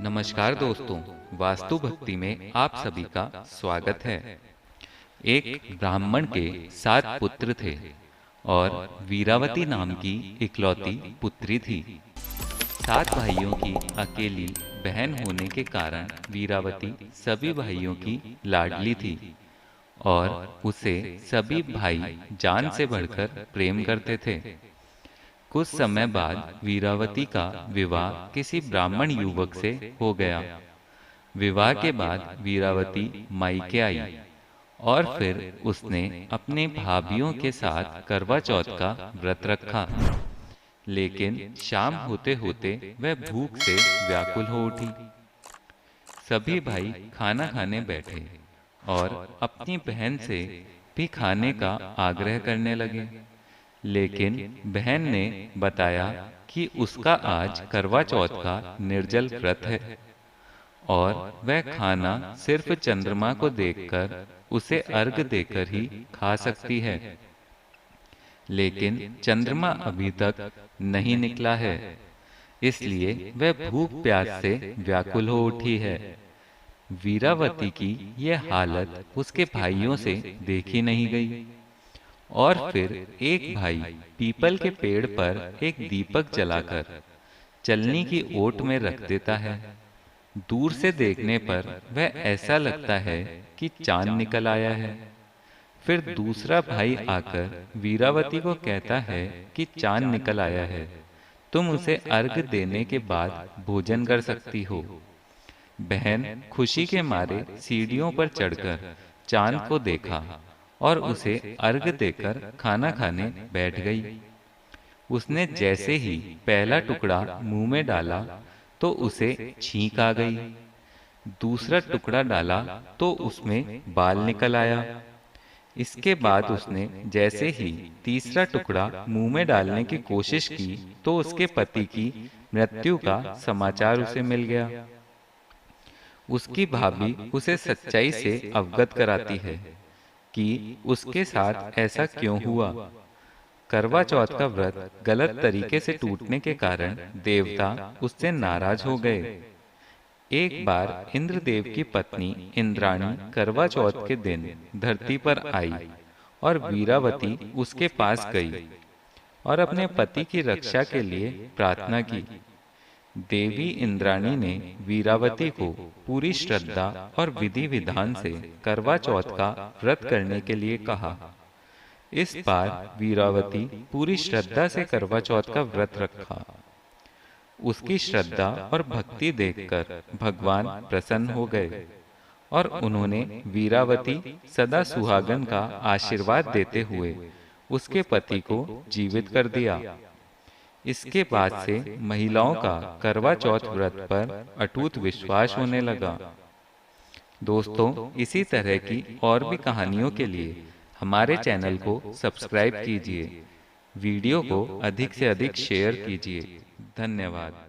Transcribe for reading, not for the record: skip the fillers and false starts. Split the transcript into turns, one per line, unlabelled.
नमस्कार दोस्तों, वास्तु भक्ति में आप सभी का स्वागत है। एक ब्राह्मण के 7 पुत्र थे और वीरावती नाम की इकलौती पुत्री थी। 7 भाइयों की अकेली बहन होने के कारण वीरावती सभी भाइयों की लाडली थी और उसे सभी भाई जान से बढ़कर प्रेम करते थे। कुछ समय बाद वीरावती का विवाह किसी ब्राह्मण युवक से हो गया। विवाह के बाद वीरावती मायके आई और फिर उसने अपने भाभियों के साथ करवा चौथ का व्रत रखा। लेकिन शाम होते होते वह भूख से व्याकुल हो उठी। सभी भाई खाना खाने बैठे और अपनी बहन से भी खाने का आग्रह करने लगे। लेकिन बहन ने बताया कि उसका आज करवा चौथ का निर्जल व्रत है और वह खाना सिर्फ चंद्रमा को देखकर उसे अर्घ देकर ही खा सकती है। लेकिन चंद्रमा अभी तक नहीं निकला है, इसलिए वह भूख प्यास से व्याकुल हो उठी है। वीरावती की यह हालत उसके भाइयों से देखी नहीं गई और फिर एक भाई पीपल के पेड़ पर एक दीपक जलाकर चलनी की ओट में रख देता है। दूर से देखने पर वह ऐसा लगता है कि चांद निकल आया है। फिर दूसरा भाई आकर वीरावती को कहता है कि चांद निकल आया है, तुम उसे अर्घ देने के बाद भोजन कर सकती हो। बहन खुशी के मारे सीढ़ियों पर चढ़कर चांद को देखा और उसे अर्घ देकर खाना खाने बैठ गई। उसने जैसे ही पहला टुकड़ा मुंह में डाला तो उसे छींक आ गई। दूसरा टुकड़ा डाला तो उसमें बाल निकल आया। इसके बाद उसने जैसे ही तीसरा टुकड़ा मुंह में डालने की कोशिश की तो उसके पति की मृत्यु का समाचार उसे मिल गया। उसकी भाभी उसे सच्चाई से अवगत कराती है कि उसके साथ ऐसा क्यों हुआ। करवा चौथ का व्रत गलत तरीके से टूटने के कारण देवता उससे नाराज हो गए। एक बार इंद्रदेव की पत्नी इंद्राणी करवा चौथ के दिन धरती पर आई और वीरावती उसके पास गई और अपने पति की रक्षा के लिए प्रार्थना की। देवी इंद्राणी ने वीरावती को पूरी श्रद्धा और विधि विधान से करवा चौथ का व्रत करने के लिए कहा। इस बार वीरावती पूरी श्रद्धा से करवा चौथ का व्रत रखा। उसकी श्रद्धा और भक्ति देखकर भगवान प्रसन्न हो गए और उन्होंने वीरावती सदा सुहागन का आशीर्वाद देते हुए उसके पति को जीवित कर दिया। इसके बाद से महिलाओं का करवा चौथ व्रत पर अटूट विश्वास होने लगा। दोस्तों, इसी तरह की और भी कहानियों के लिए हमारे चैनल को सब्सक्राइब कीजिए। वीडियो को अधिक से अधिक शेयर कीजिए। धन्यवाद।